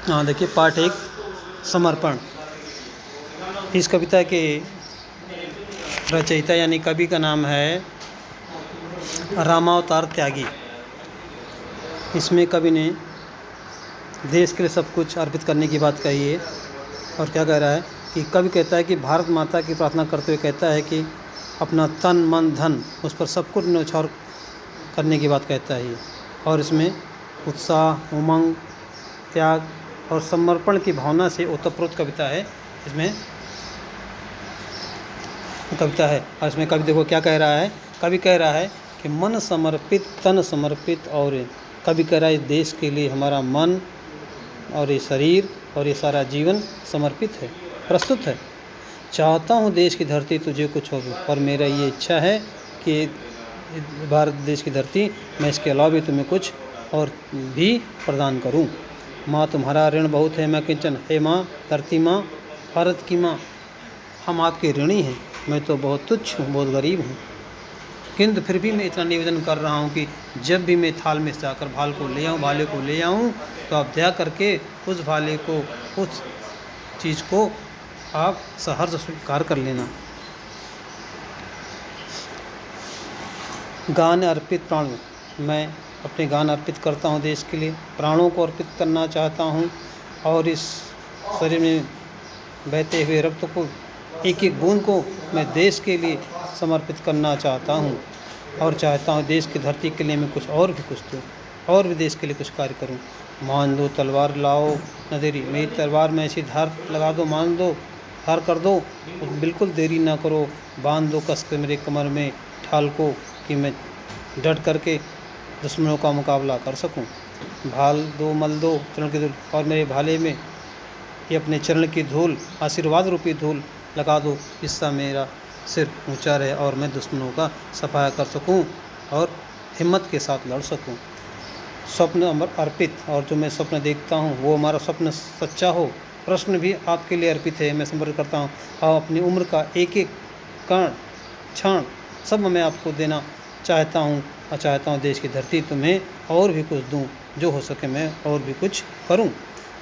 हाँ, देखिए पाठ एक समर्पण। इस कविता के रचयिता यानी कवि का नाम है रामावतार त्यागी। इसमें कवि ने देश के लिए सब कुछ अर्पित करने की बात कही है। और क्या कह रहा है कि कवि कहता है कि भारत माता की प्रार्थना करते हुए कहता है कि अपना तन मन धन उस पर सब कुछ न्यौछावर करने की बात कहता है ये। और इसमें उत्साह, उमंग, त्याग और समर्पण की भावना से ओतप्रोत कविता है। इसमें और इसमें कवि देखो क्या कह रहा है। कवि कह रहा है कि मन समर्पित, तन समर्पित, और कवि कह रहा है इस देश के लिए हमारा मन और ये शरीर और ये सारा जीवन समर्पित है, प्रस्तुत है। चाहता हूँ देश की धरती तुझे कुछ हो, और मेरा ये इच्छा है कि भारत देश की धरती मैं इसके अलावा भी तुम्हें कुछ और भी प्रदान करूँ। माँ तुम्हारा ऋण बहुत है मैं किंचन, हे माँ धरती माँ भारत की माँ, हम आपके ऋणी हैं, मैं तो बहुत तुच्छ हूँ, बहुत गरीब हूँ, किंतु फिर भी मैं इतना निवेदन कर रहा हूँ कि जब भी मैं थाल में जाकर भाले को ले आऊँ तो आप दया करके उस भाले को, उस चीज़ को आप सहर्ष स्वीकार कर लेना। गान अर्पित प्राण, मैं अपने गान अर्पित करता हूँ देश के लिए, प्राणों को अर्पित करना चाहता हूँ और इस शरीर में बहते हुए रक्त को, एक एक बूंद को मैं देश के लिए समर्पित करना चाहता हूँ। और चाहता हूँ देश की धरती के लिए मैं कुछ दूँ, और भी देश के लिए कुछ कार्य करूँ। मान दो तलवार लाओ नदेरी, मेरी तलवार में ऐसी धार लगा दो, मान दो धार कर दो, बिल्कुल देरी ना करो, बांध दो कस के मेरे कमर में ढाल को, कि मैं डट करके दुश्मनों का मुकाबला कर सकूं। भाल दो मल दो चरण की धूल, और मेरे भाले में ये अपने चरण की धूल, आशीर्वाद रूपी धूल लगा दो, इससे मेरा सिर ऊंचा रहे और मैं दुश्मनों का सफाया कर सकूं और हिम्मत के साथ लड़ सकूं। स्वप्न अर्पित, और जो मैं स्वप्न देखता हूं वो हमारा स्वप्न सच्चा हो। प्रश्न भी आपके लिए अर्पित है, मैं समर्पित करता हूं। और अपनी उम्र का एक एक कण क्षण सब मैं आपको देना चाहता हूं, और चाहता हूं देश की धरती तुम्हें और भी कुछ दूं, जो हो सके मैं और भी कुछ करूं।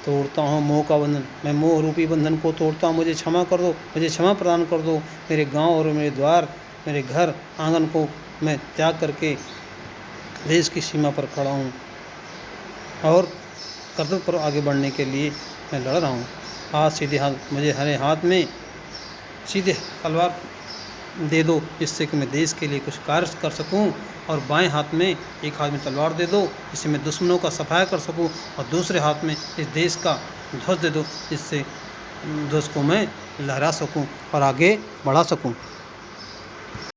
तोड़ता हूँ मोह का बंधन, मैं मोह रूपी बंधन को तोड़ता हूँ, मुझे क्षमा कर दो, मुझे क्षमा प्रदान कर दो। मेरे गांव और मेरे द्वार, मेरे घर आंगन को मैं त्याग करके देश की सीमा पर खड़ा हूँ और कर्तव्य पर आगे बढ़ने के लिए मैं लड़ रहा हूँ। हाथ सीधे हाथ, मुझे हरे हाथ में सीधे तलवार दे दो, जिससे कि मैं देश के लिए कुछ कार्य कर सकूं, और बाएं हाथ में, एक हाथ में तलवार दे दो जिससे मैं दुश्मनों का सफाया कर सकूं, और दूसरे हाथ में इस देश का ध्वज दे दो, जिससे ध्वज को मैं लहरा सकूं और आगे बढ़ा सकूं।